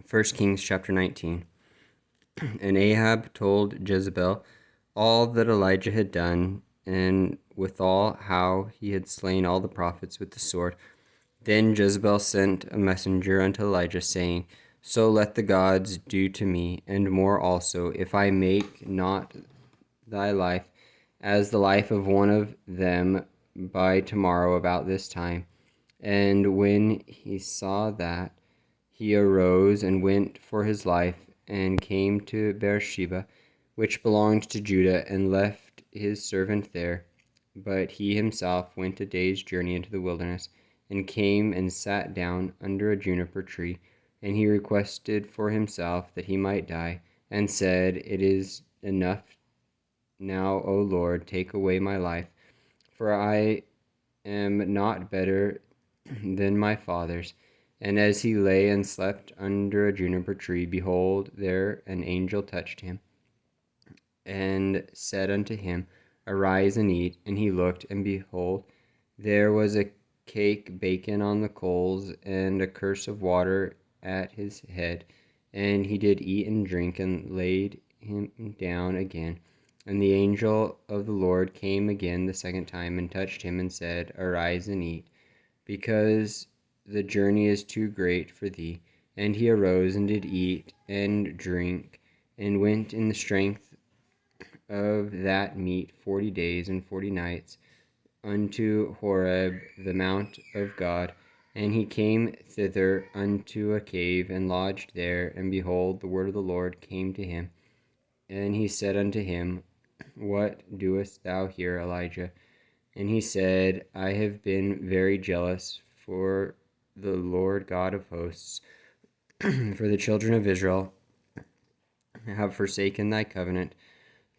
1 Kings chapter 19. And Ahab told Jezebel all that Elijah had done, and withal how he had slain all the prophets with the sword. Then Jezebel sent a messenger unto Elijah, saying, So let the gods do to me, and more also, if I make not thy life as the life of one of them by tomorrow about this time. And when he saw that, he arose and went for his life, and came to Beersheba, which belonged to Judah, and left his servant there. But he himself went a day's journey into the wilderness, and came and sat down under a juniper tree. And he requested for himself that he might die, and said, It is enough now, O Lord, take away my life, for I am not better than my fathers. And as he lay and slept under a juniper tree, behold, there an angel touched him, and said unto him, Arise and eat. And he looked, and behold, there was a cake baken on the coals, and a cruse of water at his head. And he did eat and drink, and laid him down again. And the angel of the Lord came again the second time, and touched him, and said, Arise and eat, because the journey is too great for thee. And he arose and did eat and drink, and went in the strength of that meat 40 days and 40 nights unto Horeb, the mount of God. And he came thither unto a cave, and lodged there. And behold, the word of the Lord came to him. And he said unto him, What doest thou here, Elijah? And he said, I have been very jealous for the Lord God of hosts, for the children of Israel have forsaken thy covenant,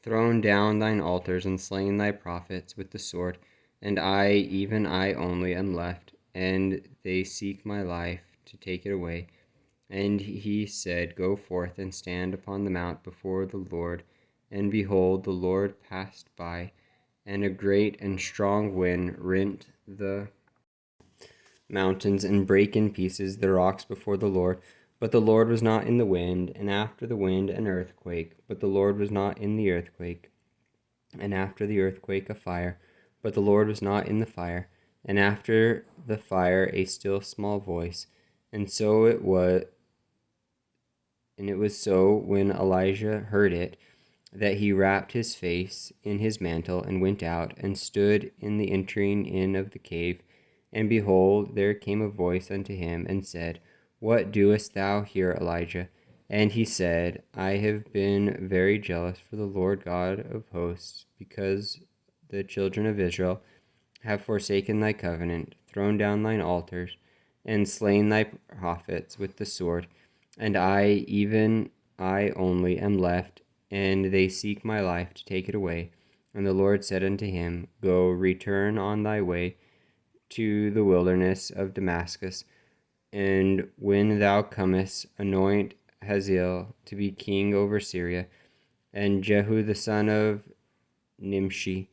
thrown down thine altars, and slain thy prophets with the sword. And I, even I only, am left, and they seek my life to take it away. And he said, Go forth and stand upon the mount before the Lord. And behold, the Lord passed by, and a great and strong wind rent the mountains, and brake in pieces the rocks before the Lord. But the Lord was not in the wind, and after the wind an earthquake. But the Lord was not in the earthquake, and after the earthquake a fire. But the Lord was not in the fire, and after the fire a still small voice. And it was so, when Elijah heard it, that he wrapped his face in his mantle, and went out, and stood in the entering in of the cave. And behold, there came a voice unto him, and said, What doest thou here, Elijah? And he said, I have been very jealous for the Lord God of hosts, because the children of Israel have forsaken thy covenant, thrown down thine altars, and slain thy prophets with the sword. And I, even I only, am left, and they seek my life to take it away. And the Lord said unto him, Go, return on thy way to the wilderness of Damascus, and when thou comest, anoint Hazael to be king over Syria, and Jehu the son of Nimshi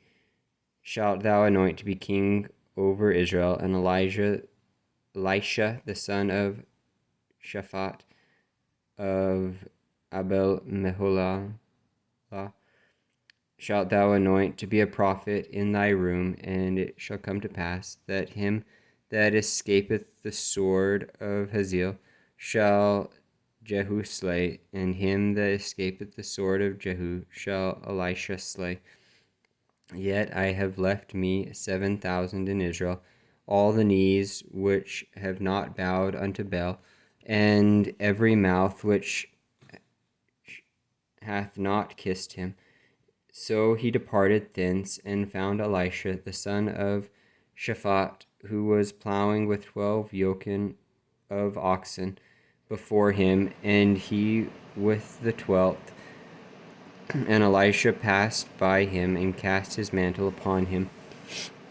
shalt thou anoint to be king over Israel, and Elisha the son of Shaphat of Abel Meholah shalt thou anoint to be a prophet in thy room. And it shall come to pass that him that escapeth the sword of Hazael shall Jehu slay, and him that escapeth the sword of Jehu shall Elisha slay. Yet I have left me 7,000 in Israel, all the knees which have not bowed unto Baal, and every mouth which hath not kissed him. So he departed thence, and found Elisha the son of Shaphat, who was plowing with 12 yoken of oxen before him, and he with the 12th. And Elisha passed by him, and cast his mantle upon him.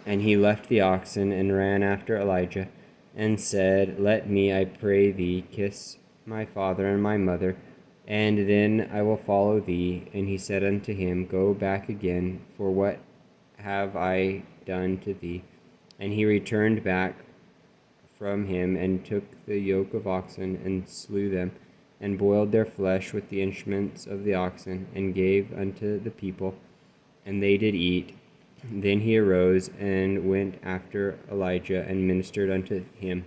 And he left the oxen, and ran after Elijah, and said, Let me, I pray thee, kiss my father and my mother, and then I will follow thee. And he said unto him, Go back again, for what have I done to thee? And he returned back from him, and took the yoke of oxen, and slew them, and boiled their flesh with the instruments of the oxen, and gave unto the people, and they did eat. Then he arose and went after Elijah, and ministered unto him.